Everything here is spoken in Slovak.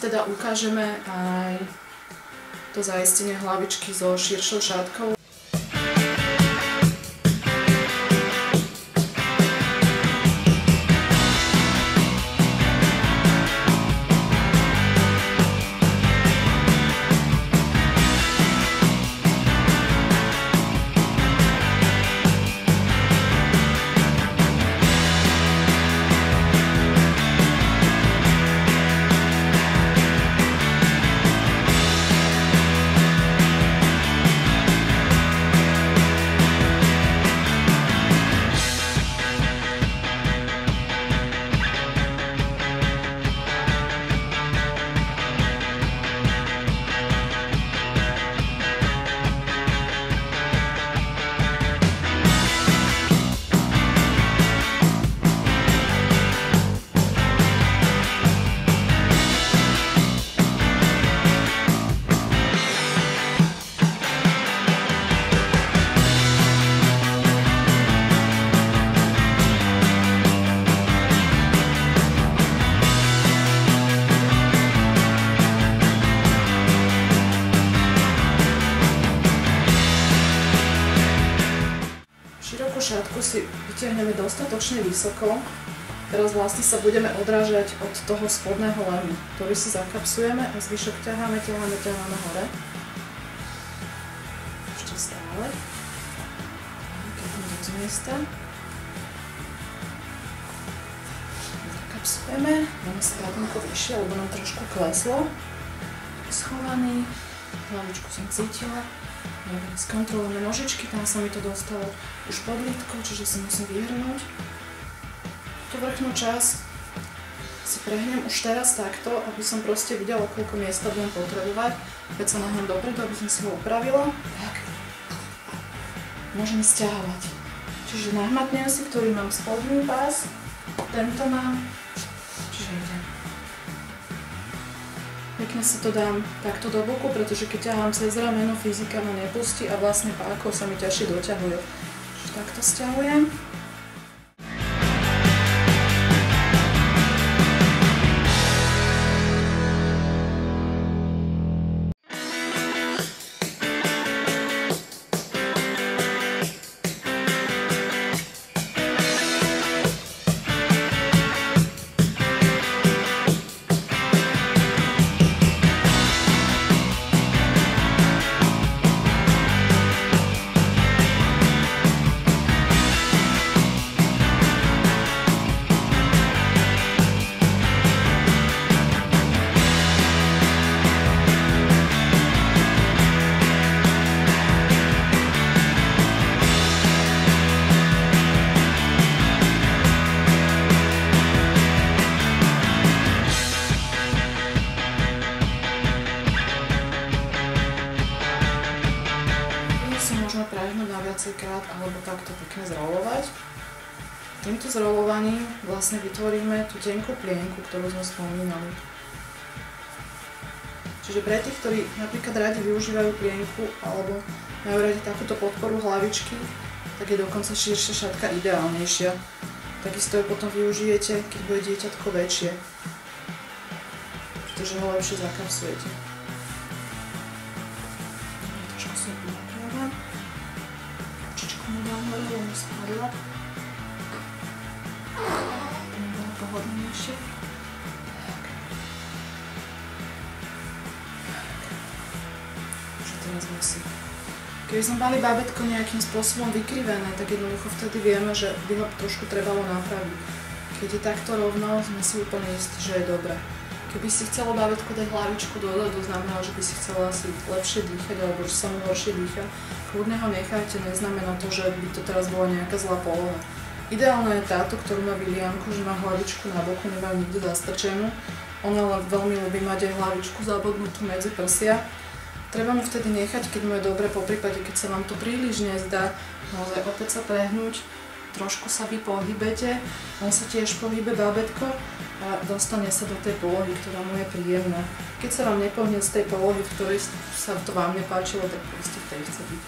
teda ukážeme aj to zaistenie hlavičky so širšou šátkou. Širokú šátku si vytiahneme dostatočne vysoko. Teraz vlastne sa budeme odrážať od toho spodného lemu, ktorý si zakapsujeme a zvyšok ťaháme hore. Ešte stále. Keď ideme do miesta. Zakapsujeme. Dáme spádnko vyššie, lebo nám trošku kleslo. Schovaný. Hlavičku som cítila. Dobre, skontrolujeme nožičky, tam sa mi to dostalo už pod lítko, čiže si musím vyhrnúť. Tu vrchnú časť si prehnem už teraz takto, aby som proste videla, koľko miesta budem potrebovať. Keď sa nahnem dopredu, aby som si ho upravila. Tak. Môžem sťahovať. Čiže nahmatnem si, ktorý mám spodný pás. Tento mám. Čiže idem. Pekne si to dám takto do boku, pretože keď ťahám cez rameno, fyzika ma nepustí a vlastne pákov sa mi ťažšie doťahuje. Čiže takto sťahujem. Prehnúť na viacejkrát alebo takto pekne zrolovať. Týmto zrolovaním vlastne vytvoríme tú tenkú plienku, ktorú sme spomínali. Čiže pre tých, ktorí napríklad radi využívajú plienku alebo majú radi takúto podporu hlavičky, tak je dokonca širšia šatka ideálnejšia. Takisto ju potom využijete, keď bude dieťatko väčšie, pretože ho lepšie zakapsujete. Trošku si upravujem. Dám hore, lebo mi spadla. Nebolo pohodlnejšie. Takže teraz musím. Keby sme mali bábätko nejakým spôsobom vykrivené, tak jednoducho vtedy vieme, že by ho trošku trebalo napraviť. Keď je takto rovno, sme si úplne istí, že je dobré. Keby si chcelo bábätko dať hlavičku dole, to znamená, že by si chcela asi lepšie dýchať alebo že sa mu horšie dýcha, kľudne ho nechajte, neznamená to, že by to teraz bola nejaká zlá poloha. Ideálna je táto, ktorú má Vilianku, že má hlavičku na boku, nemá nikde zastrčenú. Ona len veľmi ľubí mať aj hlavičku zabodnutú medzi prsia. Treba mu vtedy nechať, keď mu je dobre, poprípade keď sa vám to príliš nezdá, naozaj opäť sa prehnúť, trošku sa vy pohybete, on sa tiež pohybe bábätko a dostane sa do tej polohy, ktorá mu je príjemná. Keď sa vám nepohne z tej polohy, v ktorej sa to vám nepáčilo, tak proste v tej chce byť.